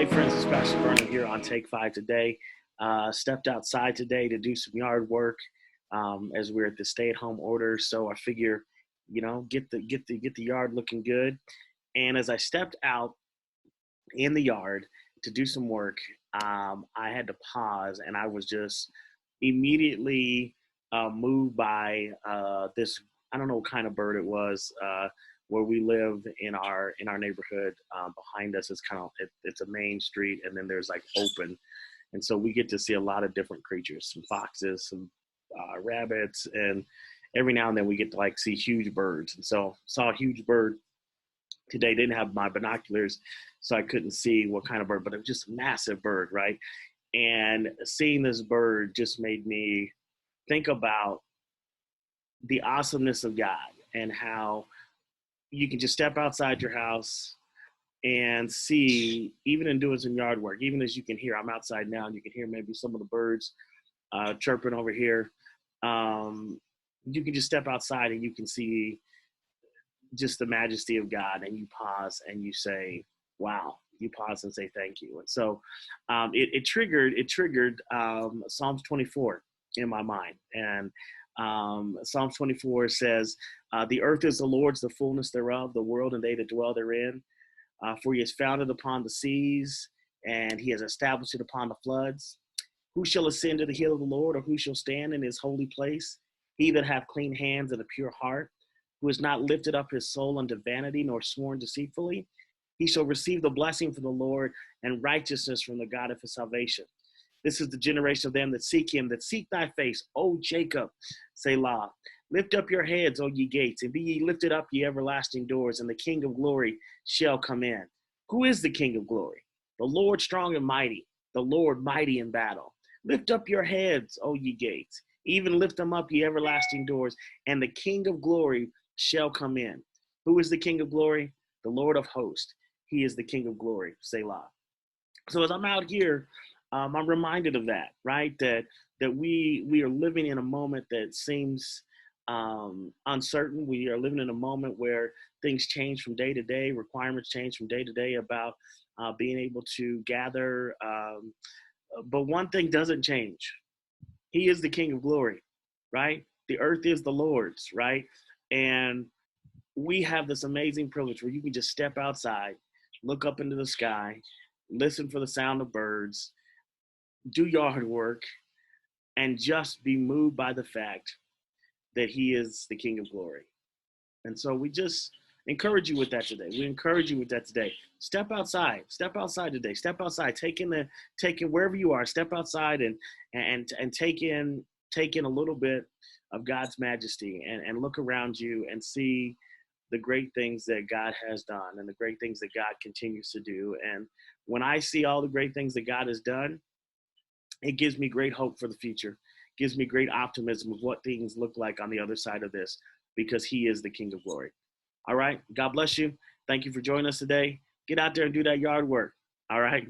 friends, it's Pastor Vernon here on Take Five today. Stepped outside today to do some yard work as we're at the stay-at-home order. So I figure, get the yard looking good. And as I stepped out in the yard to do some work, I had to pause, and I was just immediately moved by this. I don't know what kind of bird it was. Where we live in our neighborhood, behind us is it's a main street, and then there's like open, and so we get to see a lot of different creatures, some foxes, some rabbits, and every now and then we get to like see huge birds. And so saw a huge bird today. Didn't have my binoculars, so I couldn't see what kind of bird, but it was just a massive bird, right? And seeing this bird just made me think about the awesomeness of God and how you can just step outside your house and see, even in doing some yard work, even as you can hear, I'm outside now and you can hear maybe some of the birds chirping over here. You can just step outside and you can see just the majesty of God, and you pause and you say, wow. You pause and say thank you. And so it triggered Psalms 24 in my mind. And Psalms 24 says, the earth is the Lord's, the fullness thereof, the world and they that dwell therein. For he has founded upon the seas, and he has established it upon the floods. Who shall ascend to the hill of the Lord, or who shall stand in his holy place? He that hath clean hands and a pure heart, who has not lifted up his soul unto vanity, nor sworn deceitfully. He shall receive the blessing from the Lord, and righteousness from the God of his salvation. This is the generation of them that seek him, that seek thy face, O Jacob, Selah. Lift up your heads, O ye gates, and be ye lifted up, ye everlasting doors, and the King of glory shall come in. Who is the King of glory? The Lord strong and mighty, the Lord mighty in battle. Lift up your heads, O ye gates, even lift them up, ye everlasting doors, and the King of glory shall come in. Who is the King of glory? The Lord of hosts. He is the King of glory, Selah. So as I'm out here, I'm reminded of that, right? That we are living in a moment that seems uncertain. We are living in a moment where things change from day to day, requirements change from day to day about being able to gather. But one thing doesn't change. He is the King of glory, right? The earth is the Lord's, right? And we have this amazing privilege where you can just step outside, look up into the sky, listen for the sound of birds, do yard work, and just be moved by the fact that he is the King of glory. And so we just encourage you with that today. We encourage you with that today. Step outside today. Step outside, take in wherever you are, step outside and take in a little bit of God's majesty, and look around you and see the great things that God has done and the great things that God continues to do. And when I see all the great things that God has done, it gives me great hope for the future, gives me great optimism of what things look like on the other side of this, because he is the King of glory. All right. God bless you. Thank you for joining us today. Get out there and do that yard work. All right.